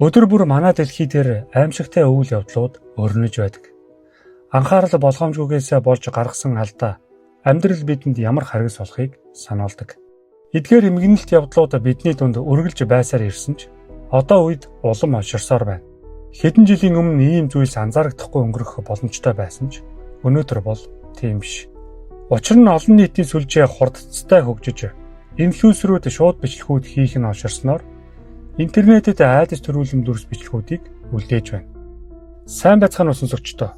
Өдөр бүр манай дэлхий дээр аимшигтай үйл явдлууд өрнөж байдаг. Анхаарал болгоомжгүйгээсээ болж гаргасан алдаа амьдрал бидэнд ямар харгас болохыг сануулдаг. Эдгээр эмгэнэлт явдлууд бидний дунд үргэлж байсаар ирсэн ч одоо үед улам олширсоор байна. Хэдэн жилийн өмнө ийм зүйлс анзаарагдахгүй өнгөрөх боломжтой байсан ч өнөөдөр бол тийм биш. Учир нь олон нийтийн сүлжээ хурдцтай хөгжиж, инфлюенсерүүд шууд бичлэгүүд хийх нь олширсноор интернетэд айдас төрүүлэм дүрс бичлэгүүдийг үлдээж байна. Сайн байцгаана уу сонсогчдоо.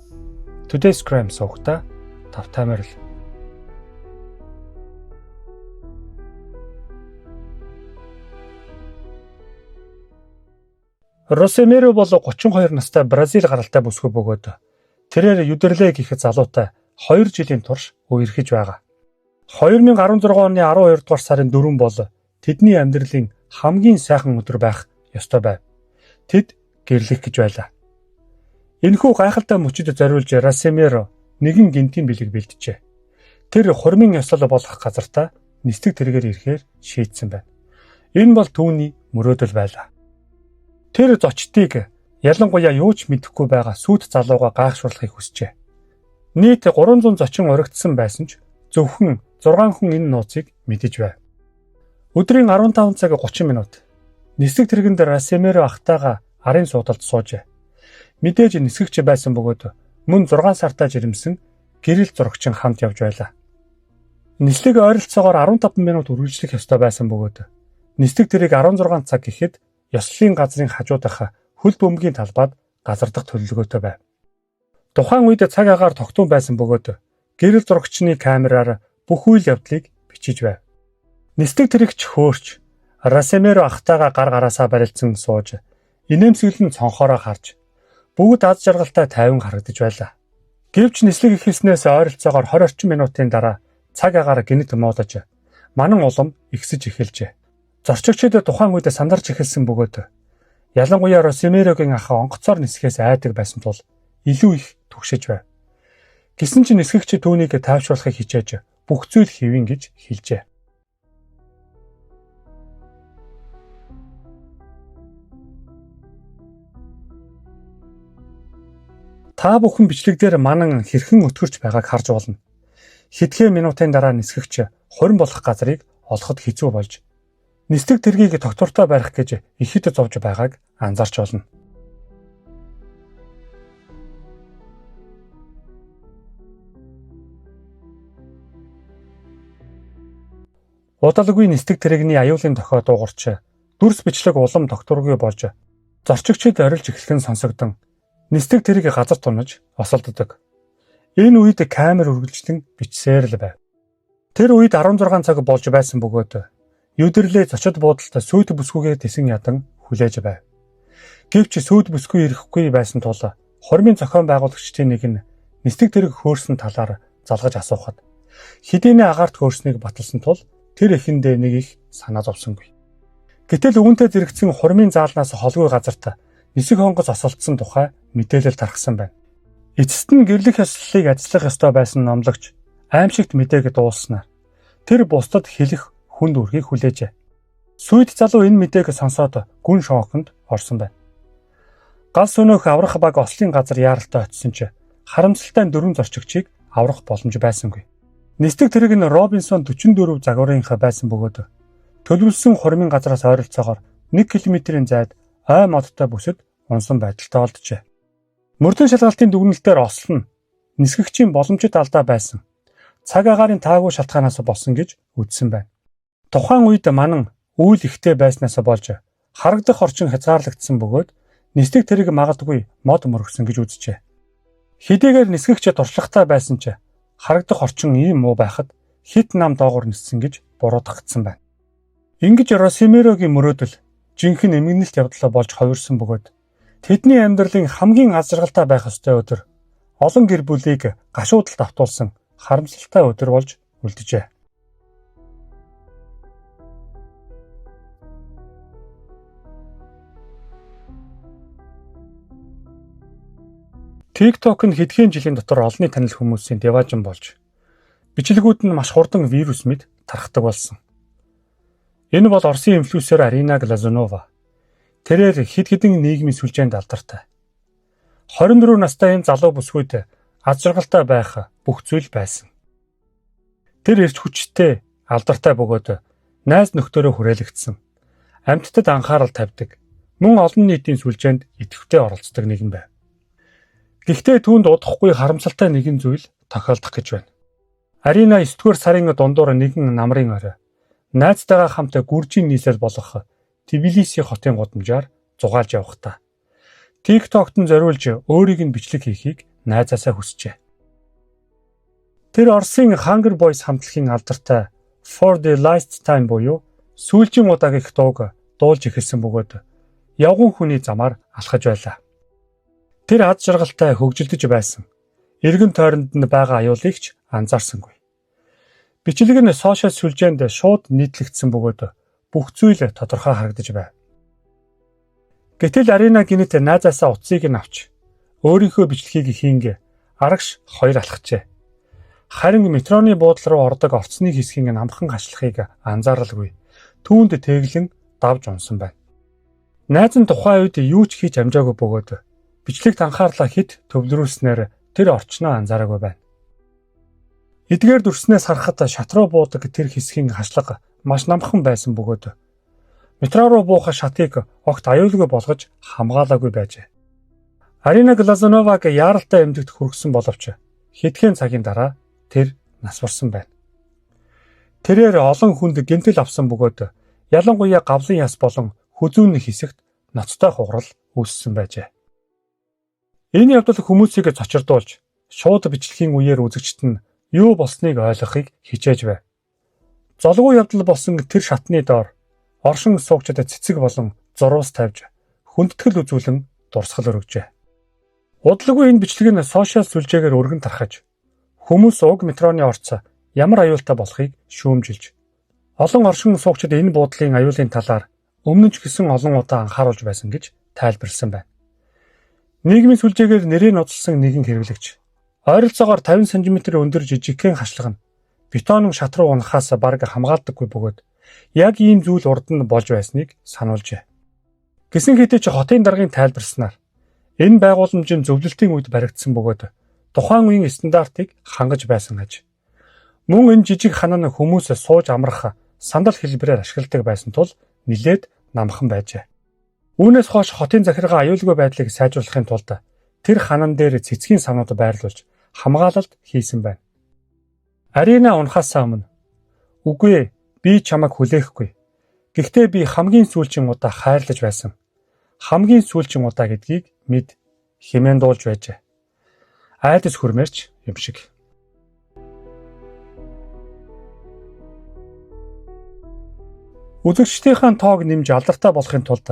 Today's Crime суугата тавтаймаар л. Росемеро бол 32 настай Бразил гаралтай бүсгүй бөгөөд тэрээр Юдерлэ гэх залуутай 2 жилийн турш үерхэж байгаа. 2016 оны 12 дугаар сарын 4 бол тэдний амьдралын хамгийн сайхан өдөр байх ёстой байв. Тэд гэрлэх гэж байлаа. Энэхүү гайхалтай мөчөд зориулж Росемеро нэгэн гинтийн бэлэг бэлджээ. Тэр хурмын ёслол болох газартаа нисдэг тэргээр ирэхээр шийдсэн байна. Энэ бол түүний мөрөөдөл байлаа. Тэр зочдыг ялангуяа юу ч мэдэхгүй байгаа сүйт залууга гайхшруулахыг хүсжээ. Нийт 300 зочин урагдсан байсан ч зөвхөн 6 хүн энэ нууцыг мэдэж байв. Өдрийн 15 цаг 30 минут нисдэг тэргэнд Росемеро ахтайгаа арын суудалд суужээ. Мэдээж нисгэгч байсан бөгөөд мөн 6 сартаа жирэмсэн гэрэл зурагчин хамт явж байлаа. Нислэг ойролцоогоор 15 минут үргэлжлэх ёстой байсан бөгөөд нисдэг тэрийг 16 цаг гэхэд ёслолын газрын хажуудах хөл бөмбөгийн талбайд газардах төлөвлөгөөтэй байв. Тухайн үед цаг агаар тогтун байсан бөгөөд гэрэл зурагчны камераар бүх үйл явдлыг бичиж байв. Нисдэг тэрэгч хөөрч Росемеро ахтайгаа гар гараасаа барилдсан сууж инээмсэглэн цонхоороо харж бүгд аз жаргалтай тайван харагдаж байлаа. Гэвч нислэг ихэлснээс ойролцоогоор 20 орчим минутын дараа цаг агаар гинэт муудаж манан улам ихсэж эхэлжээ. Зорчигчид тухайн үед сандарч эхэлсэн бөгөөд ялангуяа Росемерогийн ах онгоцоор нисгээс айдаг байсан тул илүү их түгшиж байв. Гэсэн ч нисгэгч түүнийг тайвшруулахыг хичээж бүх зүйл хийвэн гэж хэлжээ. Та бүхэн бичлэг дээр манан хэрхэн өтгөрч байгааг харж болно. Хэдхэн минутын дараа нисгэгч хорин болох газрыг олоход хэцүү болж нисдэг тэргийг тогтвортой барих гэж ихэд зовж байгааг анзаарч болно. Удалгүй нисдэг тэрэгний аюулын дохио дуугарч дүрс бичлэг улам тогтворгүй болж зорчигчид орилж эхлэх нь сонсогдсон. Нисдэг тэрийг газар тунаж осолддог. Энэ үед камер үргэлжлэн бичсээр л байв. Тэр үед 16 цаг болж байсан бөгөөд Юдерлэ зочид буудалд сүйт бүсгүйгээ тэсэн ядан хүлээж байв. Гэвч сүйт бүсгүй ирэхгүй байсан тул хормын зохион байгуулагчдын нэг нь нисдэг тэрэг хөөрсөн талаар залгаж асуухад хэдийнэ агаарт хөөрснийг баталсан тул тэр эхэндээ нэг их санаа зовсонгүй. Гэтэл үүнтэй зэрэгцэн хормын заалнаас холгүй газарт нисэг хонгоц осолдсон тухай мэдээлэл тархсан байна. Эцэст нь гэрлэх ёслолыг ажиллах ёстой байсан номлогч аимшигт мэдээг дуулснаар тэр бусдад хэлэх хүнд үргийг хүлээжээ. Сүйд залуу энэ мэдээг сонсоод гүн шоконд орсон байна. Гал сөнөөх аврах баг ослын газар яаралтай очисон ч харамсалтай 4 зорчигчийг аврах боломж байсангүй. Нисдэг тэрэг нь Робинсон 44 загварынхаа байсан бөгөөд төлөвлөсөн хормын газраас ойролцоогоор 1 км-ийн зайд ой модтой бүсэд унсан байдалтай олджээ. Мөрдөн шалгалтын дүгнэлтээр ослон нисгэгчийн боломжит алдаа байсан. Цаг агаарын таагүй шалтгаанаас болсон гэж үзсэн байна. Тухайн үед манан үйл ихтэй байснаас болж харагдах орчин хязгаарлагдсан бөгөөд нисдэг тэрэг магадгүй мод мөргсөн гэж үзжээ. Хэдийгээр нисгэгч туршлагатай байсан ч харагдах орчин ийм муу байхад хит нам доогуур ниссэн гэж буруудагдсан байна. Ингэж Росемерогийн мөрөөдөл жинхэнэ эмгэнэлт явдлаа болж хувирсан бөгөөд тэдний амьдралын хамгийн аз жаргалтай байх ёстой өдөр олон гэр бүлийг гашуудалд автуулсан харамсалтай өдөр болж үлджээ. TikTok нь хэдхэн жилийн дотор олонний танил хүмүүсийн деважин болж бичлэгүүд нь маш хурдан вирус мэд тархдаг болсон. Энэ бол Оросын инфлюенсер Арина Глазунова. Тэрээр хэд хэдэн нийгмийн сүлжээнд алдартай. 24 настай энэ залуу бүсгүйд аз жаргалтай байх бүх зүйл байсан. Тэр эрч хүчтэй, алдартай бөгөөд найз нөхдөөрөө хүрээлэгдсэн. Амьтдад анхаарал тавьдаг, мөн олон нийтийн сүлжээнд идэвхтэй оролцдог нэгэн байв. Гэхдээ түүнд удахгүй харамсалтай нэгэн зүйл тохиолдох гэж байна. Арина 9-р сарын дундуур нэгэн намрын орой найзтайгаа хамт гүржийн нийслэл болох Тбилиси хотын гудамжаар зугаалж явхдаа TikTok-т зориулж өөрийг нь бичлэг хийхийг найзаасаа хүсжээ. Тэр Оросын Hunger Boys хамтлагийн алдартай For the Last Time буюу сүүлчийн удаа гэх дууг дуулж эхэлсэн бөгөөд явган хүний замаар алхаж байлаа. Тэр аз жаргалтай хөгжилдөж байсан. Эргэн тойронд нь байгаа аюулыг ч анзаарсангүй. Бичлэг нь сошиал сүлжээнд шууд нийтлэгдсэн бөгөөд бүх зүйл тодорхой харагдаж байв. Гэтэл Арина гинэт найзаасаа утсыг нь авч өөрийнхөө бичлэгийг хийнг арагш хоёр алхажээ. Харин метроны буудлын руу ордог орцны хэсгийн намхан хашлахыг анзааралгүй. Түүнд тэглэн давж унсан байна. Найз нь тухайн үед юу ч хийж амжаагүй бөгөөд бичлэгт анхаарлаа хэд төвлөрүүлснээр тэр орчноо анзаараагүй байна. Эдгээр дүрснээс харахад шат руу буудаг тэр хэсгийн хашлага маш намхан байсан бөгөөд метро руу буух шатыг огт аюулгүй болгож хамгаалаагүй байжээ. Арина Глазуноваг яаралтай эмнэлэгт хүргэсэн боловч хэдхэн цагийн дараа тэр нас барсан байна. Тэрээр олон хүнд гэмтэл авсан бөгөөд ялангуяа гавлын яс болон хүзүүн хэсэгт ноцтой хугарал үүссэн байжээ. Энэ явдал хүмүүсийг цочирдуулж шууд бичлэгийн үеэр үзэгчд нь юу болсныг ойлгохыг хичээж байв. Золгүй явдал болсон тэр шатны доор оршин суугчид цэцэг болон зурвас тавьж хүндэтгэл үзүүлэн дурсгал өргөжээ. Удалгүй энэ бичлэг нь сошиал сүлжээгээр өргөн тархаж хүмүүс уг метроны орц ямар аюултай болохыг шүүмжилж олон оршин суугчид энэ буудлын аюулын талаар өмнө ч гэсэн олон удаа анхааруулж байсан гэж тайлбарлсан байна. Нийгмийн сүлжээгээр нэрийг ноцолсон нэгэн хэрэглэгч ойролцоогоор 50 см өндөр жижигхэн хашлага нь бетонын шат руу унахаас бараг хамгаалдаггүй бөгөөд яг ийм зүйл урд нь болж байсныг сануулжээ. Гэсэн хэдий ч хотын даргын тайлбарснаар энэ байгууламжийн зөвлөлтийн үед баригдсан бөгөөд тухайн үеийн стандартыг хангаж байсан аж. Мөн энэ жижиг хана нь хүмүүс сууж амрах сандал хэлбэрээр ашигладаг байсан тул нилээд намхан байжээ. Үүнээс хойш хотын захиргаа аюулгүй байдлыг сайжруулахын тулд тэр ханан дээр цэцгийн санууд байрлуулж хамгаалалт хийсэн байна. Арина унахаас өмнө "Үгүй, би чамайг хүлээхгүй. Гэхдээ би хамгийн сүүлчийн удаа хайрлаж байсан. Хамгийн сүүлчийн удаа гэдгийг мэд" хэмээн дуулж байжээ. Айдас хүрмээрч юм шиг. Үзэгчдийн тоог нэмж алдартай болохын тулд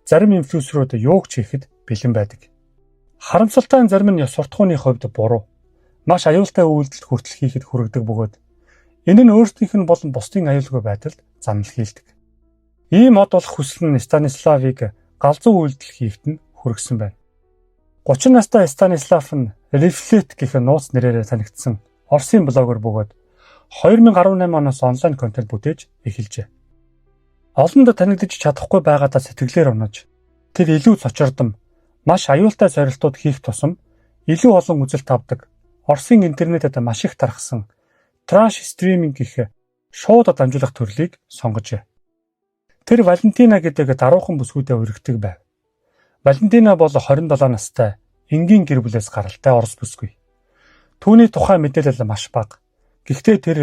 зарим инфлюенсерүүд юуг ч хийхэд бэлэн байдаг. Харамсалтай зарим нь суртахууны хувьд буруу, маш аюултай үйлдэл хүртэл хийхэд хүргэдэг бөгөөд энэ нь өөрсдийнх нь болон бусдын аюулгүй байдалд занал хийлдэг. Ийм од болох хүсэл нь Станиславыг галзуу үйлдэл хийхэд нь хүргэсэн байна. 30 настай Станислав нь Reflect гэх нууц нэрээр танигдсан Оросын блогер бөгөөд 2018 оноос онлайн контент бүтээж эхэлжээ. Олонд танигдж чадахгүй байгаадаа сэтгэлээр унаж тэр илүү цочордом, маш аюултай зорилтууд хийх тусам илүү олон үзэлт авдаг Оросын интернетэд маш их тархсан траш стриминг гэх шууд дамжуулах төрлийг сонгожээ. Тэр Валентина гэдэг даруухан бүсгүйдээ өргөдөг байв. Валентина бол 27 настай, энгийн гэр бүлээс гаралтай орос бүсгүй. Түүний тухай мэдээлэл маш бага. Гэхдээ тэр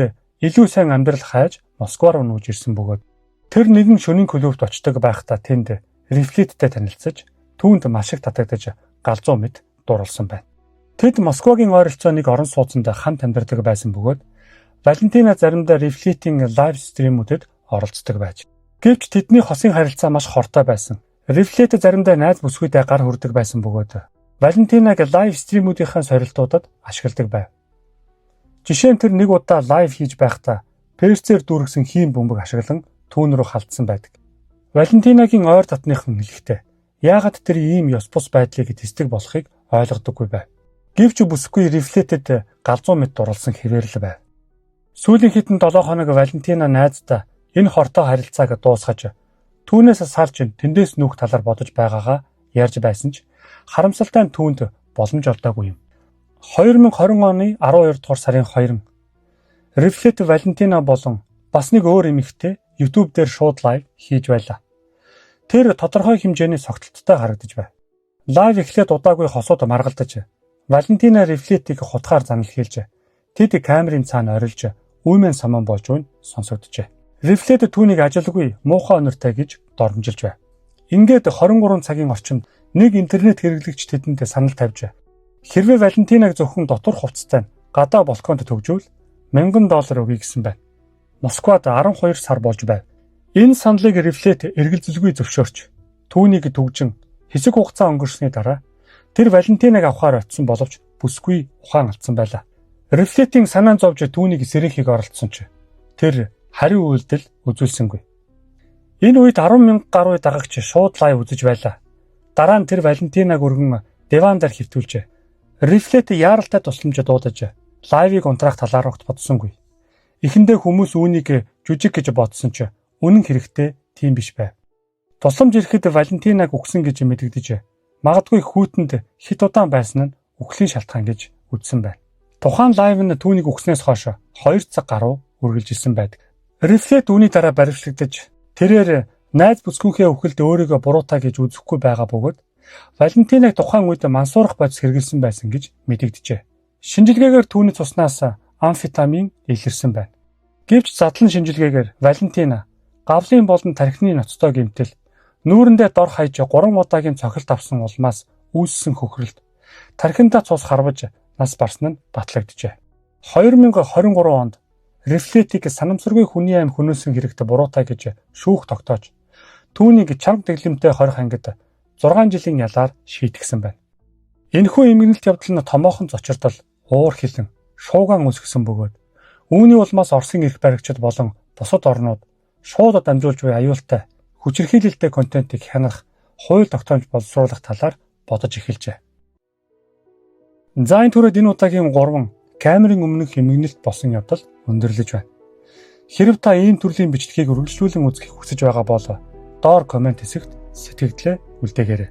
илүү сайн амьдрал хайж Москва руу нүүж ирсэн бөгөөд тэр нэгэн шөнийн клубт очдог байхдаа тэнд Reflect-тэй танилцж түүнд маш их татагдаж галзуу мэд дурлсан байна. Тэд Москвагийн ойролцооныг орон сууцанд хамт амьдардаг байсан бөгөөд Валентина заримдаа Reflect-ийн лайв стримүүдэд оролцдог байж. Гэвч тэдний хосын харилцаа маш хортой байсан. Reflect заримдаа найз бүсгүйдээ гар хүрдэг байсан бөгөөд Валентинаг лайв стримүүдийн сорилтуудад ашигладаг байв. Жишээ нь тэр нэг удаа лайв хийж байхдаа перцээр дүүргэсэн хийм бөмбөг ашиглан түүн рүү халтсан байдаг. Валентинагийн ойр татныхан хэлэхдээ яагаад тэр ийм ёс бус байдлыг тэсдэг болохыг ойлгодоггүй байв. Гэвч бүсгүй Reflect-д галзуу мэд дурлсан хэвээрл байв. Сүүлийн хэдэн 7 хоног Валентина найздаа энэ хортой харилцааг дуусгаж түүнээс салж тэндээс нүүх талаар бодож байгаагаа ярьж байсан ч харамсалтай нь түүнд боломж олдоогүй юм. 2020 оны 12 дугаар сарын 2 Reflect Valentina болон бас нэг өөр эмэгтэй YouTube дээр шууд лайв хийж байлаа. Тэр тодорхой хэмжээний согтолттой харагдаж байв. Лайв эхлээд удаагүй хосууд маргалдаж Валентина Reflect-ийг хутгаар занал хийлж тэд камерын цаана орилж үймэн саман болж үн сонсогджээ. Reflect түүнийг ажилгүй муухай өнөртэй гэж дормжилж байв. Ингээд 23 цагийн орчинд нэг интернет хэрэглэгч тэдэнд санал тавьж хэрвээ Валентинаг зөвхөн дотор хувцастай гадаа балконд төгжүүл $1000 өгье гэсэн байна. Москвад 12 сар болж байв. Энэ саналыг Reflect эргэлзэлгүй зөвшөөрч түүнийг төгжин хэсэг хугацаа өнгөрсөний дараа тэр Валентинаг авахаар очсон боловч бүсгүй ухаан алдсан байлаа. Reflect-ийн санаан зовж түүнийг сэрээхийг оролцсон ч тэр хариу үйлдэл үзүүлсэнгүй. Энэ үед 10,000 гаруй дагагч шууд лайв үзэж байлаа. Дараа нь тэр Валентинаг өргөн диван дээр хэвтүүлжээ. Reflect яаралтай тусламж дуудаж лайвыг унтраах талаар огт бодсонгүй. Эхэндээ хүмүүс үүнийг жүжиг гэж бодсон ч үнэн хэрэгтээ тийм биш байв. Тусламж ирэхэд Валентинаг үгсэн гэж мэдэгдэж магадгүй хүүтэнд хит удаан байсан нь үхлийн шалтгаан гэж үзсэн байна. Тухайн лайв нь түүнийг үгснээс хойш 2 цаг гаруй үргэлжилсэн байдаг. Reflect үүний дараа баривчлагдаж тэрээр найз бүсгүйхээ үхэлд өөрийгөө буруутай гэж үзэхгүй байгаа бөгөөд Валентинаг тухайн үед мансуурах бодис хэрэгэлсэн байсан гэж мэдэгджээ. Шинжилгээгээр түүний цуснаас амфетамин илэрсэн байна. Гэвч задлан шинжилгээгээр Валентина гавлын болон тархины ноцтой гэмтэл, нүүрэндээ дор хаяж 3 удаагийн цохилт авсан улмаас үүссэн хөхрөлт, тархиндаа цус харваж нас барсан нь батлагджээ. 2023 онд Reflect-ийг санамсаргүй хүний аим хөнөөсөн хэрэгт буруутай гэж шүүх тогтоож, түүнийг чанга дэглэмтэй хорих ангид 6 жилийн ялаар шийтгсэн байна. Энэхүү эмгэнэлт явдал нь томоохон зочирдол, уур хилэн, шуугаан үсгэсэн бөгөөд үүний улмаас Оросын эрх баригчид болон бусад орнууд шууд дамжуулж буй аюултай, хүчирхийлэлтэй контентыг хянах, хууль тогтоомж боловсруулах талаар бодож эхэлжээ. За энэ түрээд энэ удаагийн 3 камерын өмнөх эмгэнэлт болсон явдал өндөрлөж байна. Хэрэв та ийм төрлийн бичлэгийг үргэлжлүүлэн үзэх хүсэж байгаа бол доор комент хэсэгт сэтгэгдлээ үлдээгээрэй.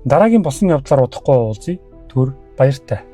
Дараагийн болсон явдлаар удахгүй уулзъя. Түр баяртай.